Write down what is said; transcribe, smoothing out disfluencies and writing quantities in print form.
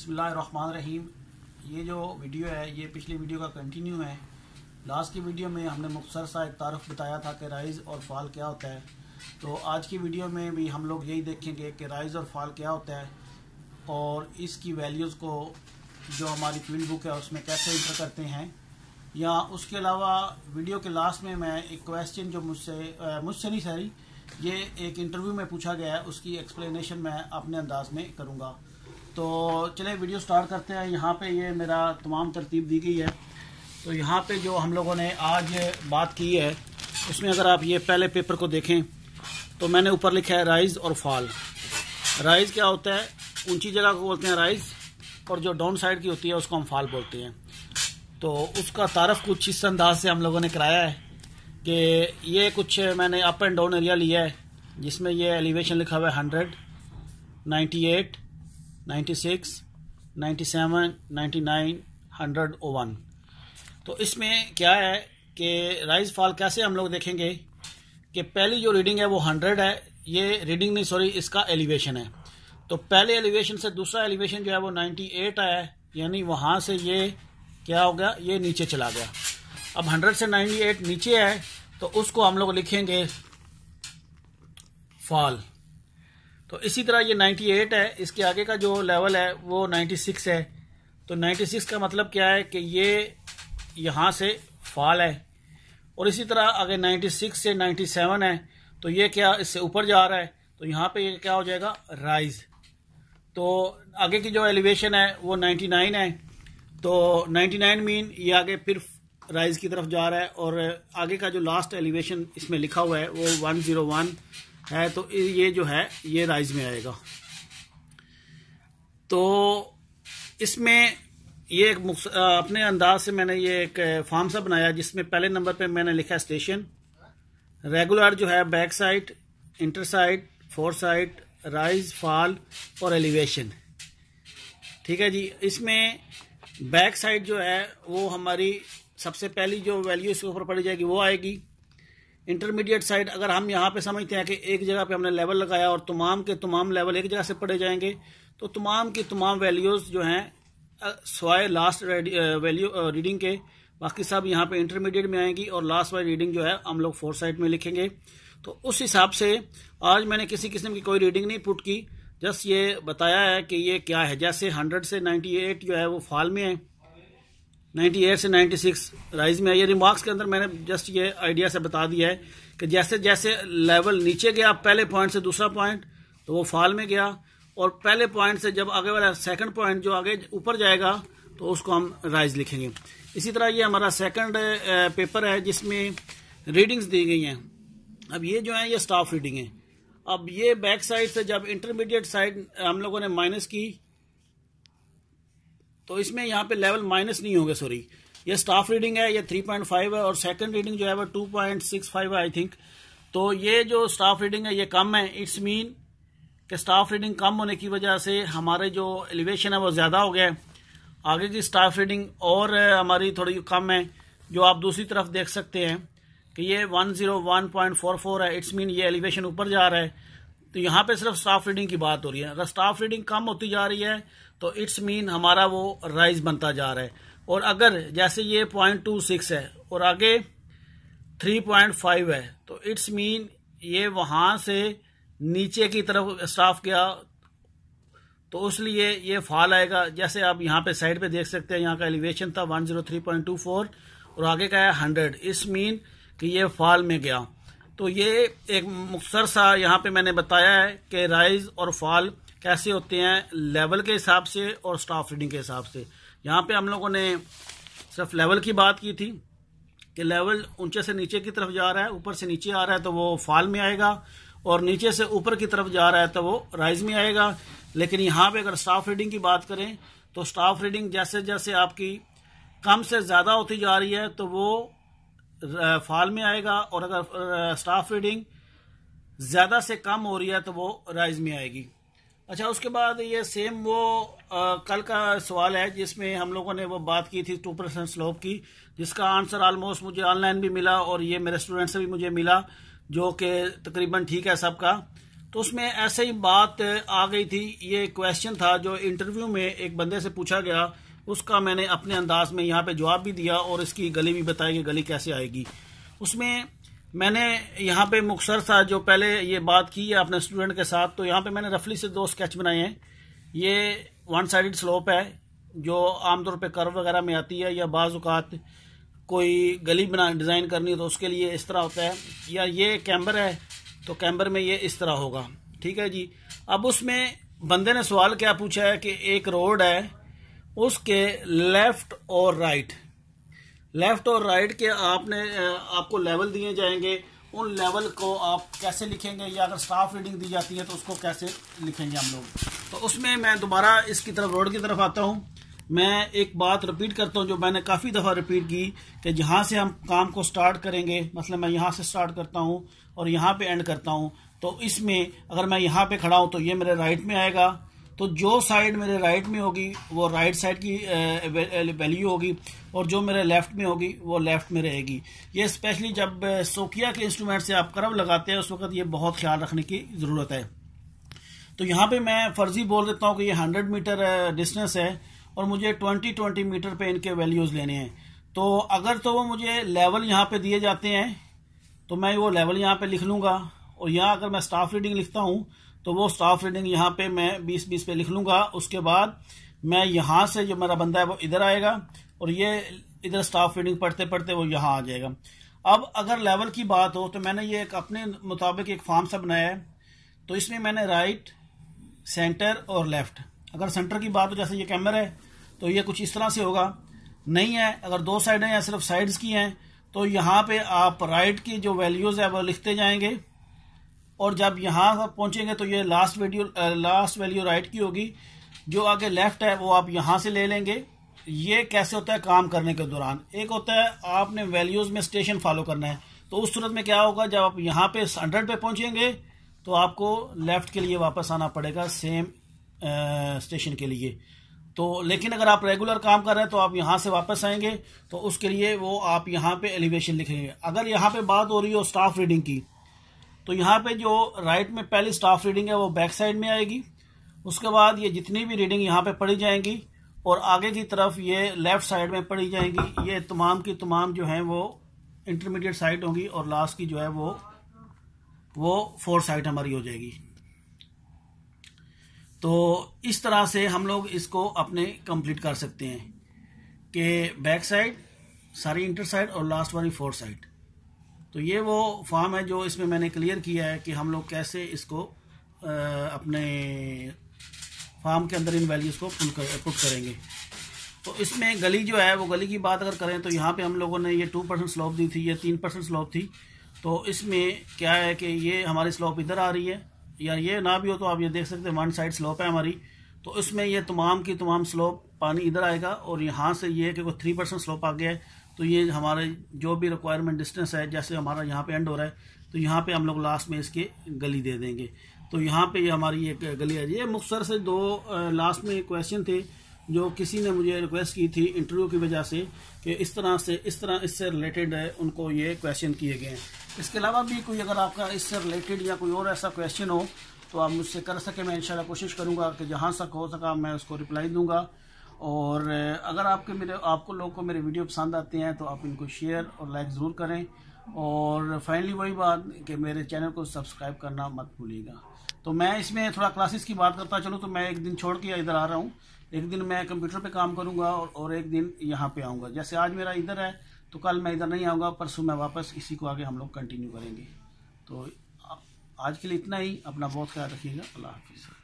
बिस्मिल्लाहिर्रहमानिर्रहीम। ये जो वीडियो है ये पिछली वीडियो का कंटिन्यू है। लास्ट की वीडियो में हमने मुख्तसर सा एक तारुफ बताया था कि राइज़ और फॉल क्या होता है। तो आज की वीडियो में भी हम लोग यही देखेंगे कि राइज़ और फॉल क्या होता है और इसकी वैल्यूज़ को जो हमारी फील्ड बुक है उसमें कैसे इंटर करते हैं। या उसके अलावा वीडियो के लास्ट में मैं एक क्वेश्चन जो मुझसे नहीं सॉरी ये एक इंटरव्यू में पूछा गया है उसकी एक्सप्लेनेशन मैं अपने अंदाज में करूँगा। तो चले वीडियो स्टार्ट करते हैं। यहाँ पे ये मेरा तमाम तरतीब दी गई है। तो यहाँ पे जो हम लोगों ने आज बात की है उसमें अगर आप ये पहले पेपर को देखें तो मैंने ऊपर लिखा है राइज़ और फॉल। राइज़ क्या होता है, ऊंची जगह को बोलते हैं राइज़, और जो डाउन साइड की होती है उसको हम फॉल बोलते हैं। तो उसका तारफ़ कुछ इस अंदाज से हम लोगों ने कराया है कि ये कुछ मैंने अप एंड डाउन एरिया लिया है जिसमें ये एलिवेशन लिखा हुआ है 100, 98, 96, 97, 99, 101। तो इसमें क्या है कि राइज फॉल कैसे हम लोग देखेंगे कि पहली जो रीडिंग है वो 100 है। ये रीडिंग नहीं सॉरी इसका एलिवेशन है। तो पहले एलिवेशन से दूसरा एलिवेशन जो है वो 98 आया है, यानी वहाँ से ये क्या हो गया, ये नीचे चला गया। अब 100 से 98 नीचे है तो उसको हम लोग लिखेंगे फॉल। तो इसी तरह ये 98 है, इसके आगे का जो लेवल है वो 96 है। तो 96 का मतलब क्या है कि ये यहाँ से फॉल है। और इसी तरह अगर 96 से 97 है तो ये क्या इससे ऊपर जा रहा है, तो यहाँ पे ये क्या हो जाएगा राइज। तो आगे की जो एलिवेशन है वो 99 है। तो 99 मीन ये आगे फिर राइज की तरफ जा रहा है। और आगे का जो लास्ट एलिवेशन इसमें लिखा हुआ है वो 101 है, तो ये जो है ये राइज में आएगा। तो इसमें ये एक अपने अंदाज से मैंने ये एक फॉर्म सा बनाया जिसमें पहले नंबर पे मैंने लिखा स्टेशन, रेगुलर जो है back side, inter side, four side, rise, fall और एलिवेशन। ठीक है जी। इसमें बैक साइड जो है वो हमारी सबसे पहली जो वैल्यू इसके ऊपर पड़ी जाएगी वो आएगी। इंटरमीडिएट साइड अगर हम यहाँ पे समझते हैं कि एक जगह पे हमने लेवल लगाया और तमाम के तमाम लेवल एक जगह से पढ़े जाएंगे, तो तमाम की तमाम वैल्यूज़ जो हैं स्वाय लास्ट वैल्यू रीडिंग के बाकी सब यहाँ पे इंटरमीडिएट में आएंगी और लास्ट वाली रीडिंग जो है हम लोग फोर साइड में लिखेंगे। तो उस हिसाब से आज मैंने किसी किस्म की कोई रीडिंग नहीं पुट की, जस्ट ये बताया है कि ये क्या है। जैसे 100 से 98 जो है वो फॉल में है, 98 से 96 राइज में है। ये रिमार्क्स के अंदर मैंने जस्ट ये आइडिया से बता दिया है कि जैसे जैसे लेवल नीचे गया पहले पॉइंट से दूसरा पॉइंट तो वो फॉल में गया, और पहले पॉइंट से जब आगे वाला सेकंड पॉइंट जो आगे ऊपर जाएगा तो उसको हम राइज लिखेंगे। इसी तरह ये हमारा सेकंड पेपर है जिसमें रीडिंग्स दी गई हैं। अब ये जो है ये स्टाफ रीडिंग है। अब ये बैक साइड से जब इंटरमीडिएट साइड हम लोगों ने माइनस की तो इसमें यहाँ पे लेवल माइनस नहीं होंगे, सॉरी ये स्टाफ रीडिंग है, ये 3.5 है और सेकंड रीडिंग जो है वो 2.65 है आई थिंक। तो ये जो स्टाफ रीडिंग है ये कम है। इट्स मीन कि स्टाफ रीडिंग कम होने की वजह से हमारे जो एलिवेशन है वो ज़्यादा हो गया है। आगे की स्टाफ रीडिंग और हमारी थोड़ी कम है, जो आप दूसरी तरफ देख सकते हैं कि ये 101.44 है। इट्स मीन ये एलिवेशन ऊपर जा रहा है। तो यहाँ पे सिर्फ स्टाफ रीडिंग की बात हो रही है। अगर स्टाफ रीडिंग कम होती जा रही है तो इट्स मीन हमारा वो राइज बनता जा रहा है। और अगर जैसे ये 0.26 है और आगे 3.5 है तो इट्स मीन ये वहाँ से नीचे की तरफ स्टाफ गया तो इसलिए ये फॉल आएगा। जैसे आप यहाँ पे साइड पे देख सकते हैं, यहाँ का एलिवेशन था 103.24 और आगे का है 100। इस मीन कि ये फॉल में गया। तो ये एक मुख्तसर सा यहाँ पे मैंने बताया है कि राइज और फॉल कैसे होते हैं लेवल के हिसाब से और स्टाफ रीडिंग के हिसाब से। यहाँ पे हम लोगों ने सिर्फ लेवल की बात की थी कि लेवल ऊंचे से नीचे की तरफ जा रहा है, ऊपर से नीचे आ रहा है तो वो फॉल में आएगा, और नीचे से ऊपर की तरफ जा रहा है तो वो राइज में आएगा। लेकिन यहाँ पे अगर स्टाफ रीडिंग की बात करें तो स्टाफ रीडिंग जैसे जैसे आपकी कम से ज़्यादा होती जा रही है तो वो फॉल में आएगा, और अगर स्टाफ रीडिंग ज़्यादा से कम हो रही है तो वो राइज में आएगी। अच्छा, उसके बाद ये सेम वो कल का सवाल है जिसमें हम लोगों ने वो बात की थी 2% स्लोप की, जिसका आंसर ऑलमोस्ट मुझे ऑनलाइन भी मिला और ये मेरे स्टूडेंट से भी मुझे मिला, जो कि तकरीबन ठीक है सबका। तो उसमें ऐसे ही बात आ गई थी। ये क्वेश्चन था जो इंटरव्यू में एक बंदे से पूछा गया, उसका मैंने अपने अंदाज में यहाँ पे जवाब भी दिया और इसकी गली भी बताई कि गली कैसे आएगी। उसमें मैंने यहाँ पे मुख्तसर सा जो पहले ये बात की है अपने स्टूडेंट के साथ, तो यहाँ पे मैंने रफली से 2 स्केच बनाए हैं। ये वन साइडेड स्लोप है जो आमतौर पे कर्व वगैरह में आती है, या बाज़ औक़ात कोई गली बना डिज़ाइन करनी हो तो उसके लिए इस तरह होता है, या ये कैम्बर है तो कैम्बर में ये इस तरह होगा। ठीक है जी। अब उसमें बंदे ने सवाल क्या पूछा है कि एक रोड है, उसके लेफ्ट और राइट के आपको लेवल दिए जाएंगे, उन लेवल को आप कैसे लिखेंगे, या अगर स्टाफ रीडिंग दी जाती है तो उसको कैसे लिखेंगे हम लोग। तो उसमें मैं दोबारा इसकी तरफ रोड की तरफ आता हूँ। मैं एक बात रिपीट करता हूँ जो मैंने काफ़ी दफ़ा रिपीट की कि जहाँ से हम काम को स्टार्ट करेंगे, मतलब मैं यहाँ से स्टार्ट करता हूँ और यहाँ पे एंड करता हूँ, तो इसमें अगर मैं यहाँ पे खड़ा हूँ तो ये मेरे राइट में आएगा, तो जो साइड मेरे राइट में होगी वो राइट साइड की वैल्यू होगी, और जो मेरे लेफ्ट में होगी वो लेफ्ट में रहेगी। ये स्पेशली जब सोकिया के इंस्ट्रूमेंट से आप कर्व लगाते हैं उस वक्त ये बहुत ख्याल रखने की ज़रूरत है। तो यहाँ पे मैं फर्जी बोल देता हूँ कि ये 100 मीटर डिस्टेंस है और मुझे 20 मीटर पे इनके वैल्यूज़ लेने हैं। तो अगर तो वो मुझे लेवल यहाँ पे दिए जाते हैं तो मैं वो लेवल यहाँ पे लिख लूँगा, और यहाँ अगर मैं स्टाफ रीडिंग लिखता हूँ तो वो स्टाफ रीडिंग यहाँ पे मैं 20 पे लिख लूँगा। उसके बाद मैं यहाँ से जो मेरा बंदा है वो इधर आएगा और ये इधर स्टाफ रीडिंग पढ़ते पढ़ते वो यहाँ आ जाएगा। अब अगर लेवल की बात हो तो मैंने ये एक अपने मुताबिक एक फॉर्म सा बनाया है। तो इसमें मैंने राइट, सेंटर और लेफ्ट, अगर सेंटर की बात हो जैसे ये कैमरा है तो ये कुछ इस तरह से होगा, नहीं है अगर 2 साइड हैं या सिर्फ साइड्स की हैं तो यहाँ पे आप राइट की जो वैल्यूज़ है वो लिखते जाएंगे, और जब यहाँ पहुँचेंगे तो ये लास्ट वैल्यू राइट की होगी, जो आगे लेफ्ट है वो आप यहाँ से ले लेंगे। ये कैसे होता है काम करने के दौरान, एक होता है आपने वैल्यूज़ में स्टेशन फॉलो करना है, तो उस सूरत में क्या होगा जब आप यहाँ पे 100 पे पहुँचेंगे तो आपको लेफ्ट के लिए वापस आना पड़ेगा सेम स्टेशन के लिए। तो लेकिन अगर आप रेगुलर काम कर रहे हैं तो आप यहाँ से वापस आएंगे तो उसके लिए वो आप यहाँ पे एलिवेशन लिखेंगे। अगर यहाँ पे बात हो रही हो स्टाफ रीडिंग की तो यहाँ पे जो राइट में पहली स्टाफ रीडिंग है वो बैक साइड में आएगी, उसके बाद ये जितनी भी रीडिंग यहाँ पे पढ़ी जाएंगी और आगे की तरफ ये लेफ्ट साइड में पढ़ी जाएंगी। ये तमाम की तमाम जो हैं वो इंटरमीडिएट साइड होंगी और लास्ट की जो है वो 4 साइड हमारी हो जाएगी। तो इस तरह से हम लोग इसको अपने कंप्लीट कर सकते हैं कि बैक साइड, सारी इंटर साइड और लास्ट वाली 4 साइड। तो ये वो फॉर्म है जो इसमें मैंने क्लियर किया है कि हम लोग कैसे इसको अपने फॉर्म के अंदर इन वैल्यूज़ को पुट करेंगे। तो इसमें गली जो है वो गली की बात अगर करें तो यहाँ पे हम लोगों ने ये 2% स्लोप दी थी, ये 3% स्लोप थी। तो इसमें क्या है कि ये हमारी स्लोप इधर आ रही है, या ये ना भी हो तो आप ये देख सकते हैं 1 साइड स्लोप है हमारी। तो इसमें ये तमाम की तमाम स्लोप पानी इधर आएगा, और यहाँ से ये कि 3% स्लोप आ गया है तो ये हमारे जो भी रिक्वायरमेंट डिस्टेंस है, जैसे हमारा यहाँ पे एंड हो रहा है तो यहाँ पे हम लोग लास्ट में इसके गली दे देंगे। तो यहाँ पे ये हमारी एक गली है। ये मुख्तसर से 2 लास्ट में क्वेश्चन थे जो किसी ने मुझे रिक्वेस्ट की थी इंटरव्यू की वजह से कि इस तरह इससे रिलेटेड उनको ये क्वेश्चन किए गए हैं। इसके अलावा भी कोई अगर आपका इससे रिलेटेड या कोई और ऐसा क्वेश्चन हो तो आप मुझसे कर सके, मैं इंशाल्लाह कोशिश करूँगा कि जहाँ तक हो सका मैं उसको रिप्लाई दूँगा। और अगर आपको लोगों को मेरे वीडियो पसंद आते हैं तो आप इनको शेयर और लाइक ज़रूर करें, और फाइनली वही बात कि मेरे चैनल को सब्सक्राइब करना मत भूलिएगा। तो मैं इसमें थोड़ा क्लासेस की बात करता चलूँ तो मैं एक दिन छोड़ के इधर आ रहा हूँ, एक दिन मैं कंप्यूटर पे काम करूँगा और एक दिन यहाँ पे आऊँगा। जैसे आज मेरा इधर है तो कल मैं इधर नहीं आऊँगा, परसों मैं वापस इसी को आगे हम लोग कंटिन्यू करेंगे। तो आज के लिए इतना ही, अपना बहुत ख्याल रखिएगा। अल्लाह हाफिज़।